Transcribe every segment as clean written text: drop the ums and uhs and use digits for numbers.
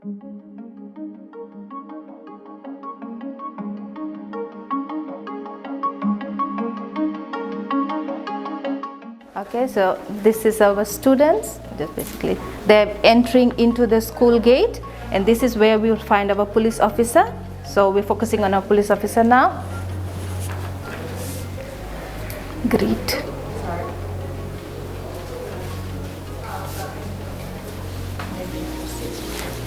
Okay, so this is our students. Just basically, they're entering into the school gate, and this is where we will find our police officer. So we're focusing on our police officer now. Greet.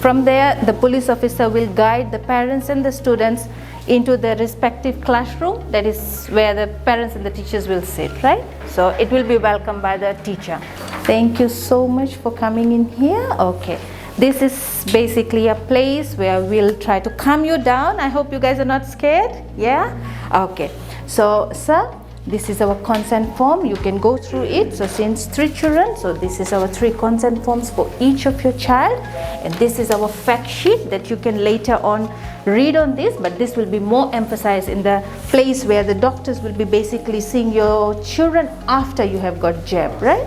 From there, the police officer will guide the parents and the students into the respective classroom. That is where the parents and the teachers will sit, right? So it will be welcomed by the teacher. Thank you so much for coming in here. Okay, this is basically a place where we'll try to calm you down. I hope you guys are not scared. Yeah? Okay, so sir, this is our consent form. You can go through it. So since 3 children, so this is our 3 consent forms for each of your child, and this is our fact sheet that you can later on read on this, but this will be more emphasized in the place where the doctors will be basically seeing your children after you have got jab, right?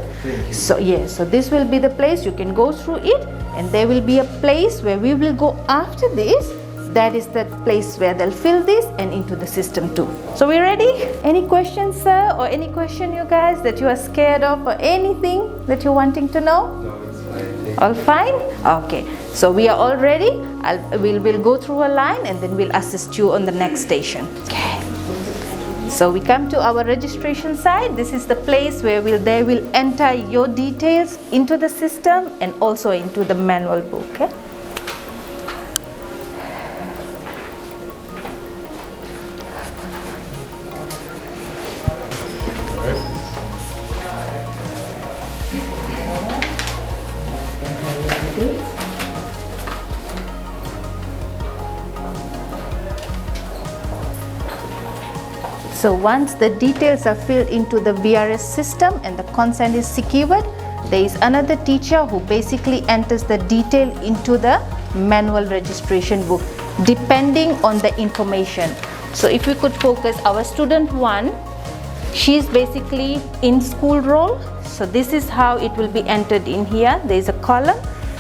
So yes, so this will be the place you can go through it, and there will be a place where we will go after this. That is the place where they'll fill this and into the system too. So we ready? Any questions, sir, or any question you guys that you are scared of, or anything that you're wanting to know? No, it's fine. All fine? Okay, so we are all ready. We'll go through a line, and then we'll assist you on the next station. Okay. So we come to our registration side. This is the place where they will enter your details into the system and also into the manual book. Okay? So once the details are filled into the VRS system and the consent is secured, there is another teacher who basically enters the detail into the manual registration book depending on the information. So if we could focus our student 1, she's basically in school roll. So this is how it will be entered in here. There is a column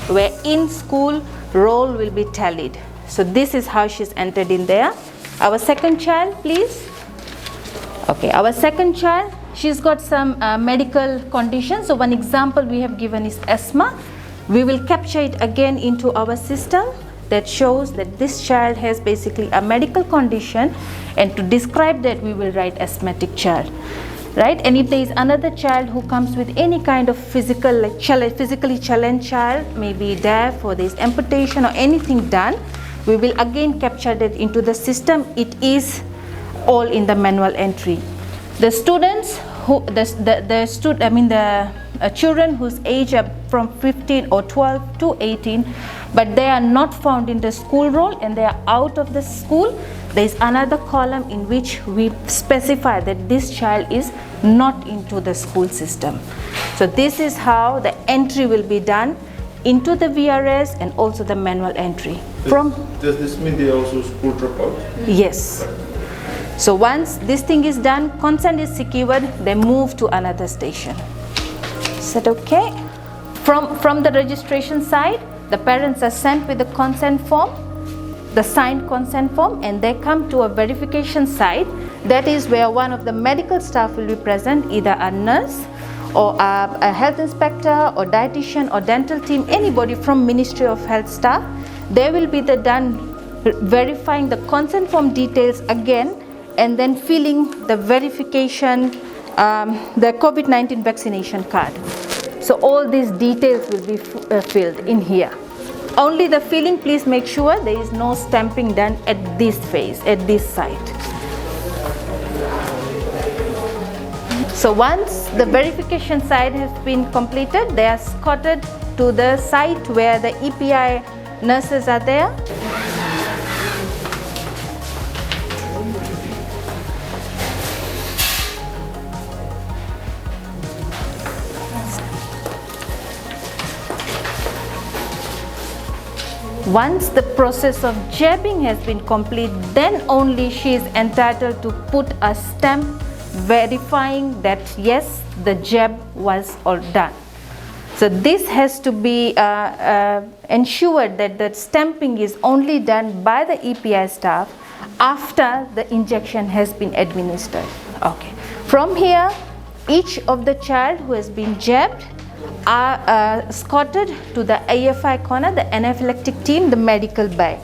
where in school roll will be tallied. So this is how she's entered in there. Our second child, please. Okay, our second child, she's got some medical conditions. So one example we have given is asthma. We will capture it again into our system that shows that this child has basically a medical condition, and to describe that we will write asthmatic child, right? And if there is another child who comes with any kind of physically challenged child, maybe deaf or there is amputation or anything done, we will again capture that into the system. It is all in the manual entry. The students who children whose age are from 15 or 12 to 18, but they are not found in the school roll and they are out of the school, there is another column in which we specify that this child is not into the school system. So this is how the entry will be done into the VRS and also the manual entry. Does this mean they are also school dropouts? Yes. So once this thing is done, consent is secured, they move to another station. Is that okay? From the registration side, the parents are sent with the consent form, the signed consent form, and they come to a verification side. That is where one of the medical staff will be present, either a nurse or a health inspector or dietitian or dental team, anybody from Ministry of Health staff. They will be verifying the consent form details again, and then filling the verification, the COVID-19 vaccination card. So all these details will be filled in here. Only the filling, please make sure there is no stamping done at this phase, at this site. So once the verification side has been completed, they are escorted to the site where the EPI nurses are there. Once the process of jabbing has been complete, then only she is entitled to put a stamp verifying that yes, the jab was all done. So So this has to be ensured that the stamping is only done by the EPI staff after the injection has been administered. Okay. From here, each of the child who has been jabbed are escorted to the AFI corner, the anaphylactic team, the medical bay.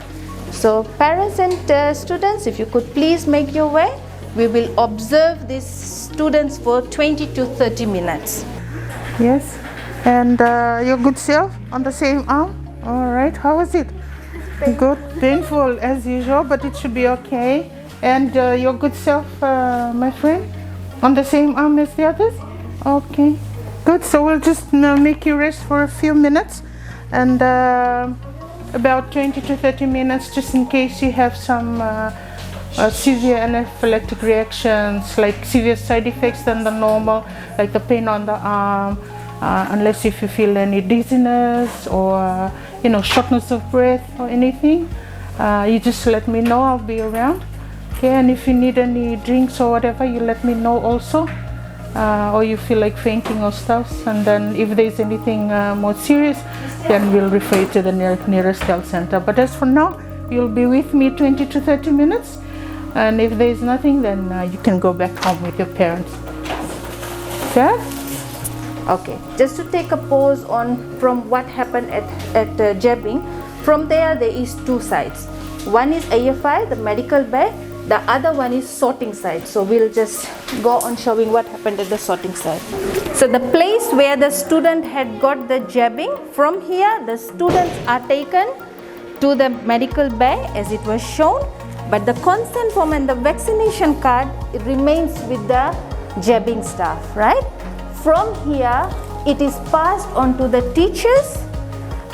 So parents and students, if you could please make your way. We will observe these students for 20 to 30 minutes. Yes. And your good self on the same arm? All right. How was it? Good. Painful as usual, but it should be okay. And your good self, my friend, on the same arm as the others? Okay. Good. So we'll just make you rest for a few minutes, and about 20 to 30 minutes, just in case you have some severe anaphylactic reactions, like severe side effects than the normal, like the pain on the arm, unless if you feel any dizziness or shortness of breath or anything, you just let me know. I'll be around. Okay, and if you need any drinks or whatever, you let me know also, or you feel like fainting or stuff. And then if there's anything more serious, then we'll refer you to the nearest health center. But as for now, you'll be with me 20 to 30 minutes. And if there's nothing, then you can go back home with your parents. Okay? Okay, just to take a pause on from what happened at jabbing. From there is two sides. One is AFI, the medical bay. The other one is sorting side. So we'll just go on showing what happened at the sorting side. So the place where the student had got the jabbing, from here the students are taken to the medical bay as it was shown. But the consent form and the vaccination card, it remains with the jabbing staff, right? From here, it is passed on to the teachers.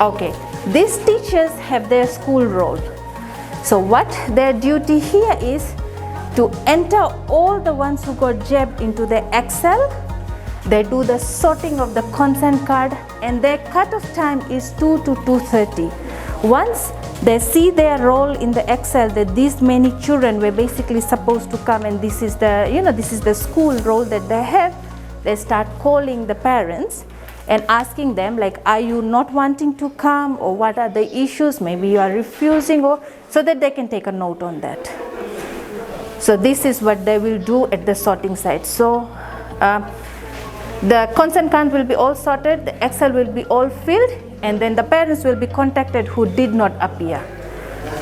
Okay, these teachers have their school roll. So what their duty here is to enter all the ones who got jabbed into the Excel. They do the sorting of the consent card, and their cutoff time is 2 to 2:30. Once they see their role in the Excel that these many children were basically supposed to come, and this is the school role that they have, they start calling the parents and asking them, like, are you not wanting to come, or what are the issues? Maybe you are refusing, or so that they can take a note on that. So this is what they will do at the sorting site. So the consent card will be all sorted, the Excel will be all filled, and then the parents will be contacted who did not appear,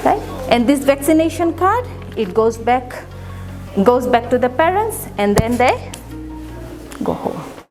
right? And this vaccination card, it goes back to the parents, and then they go home.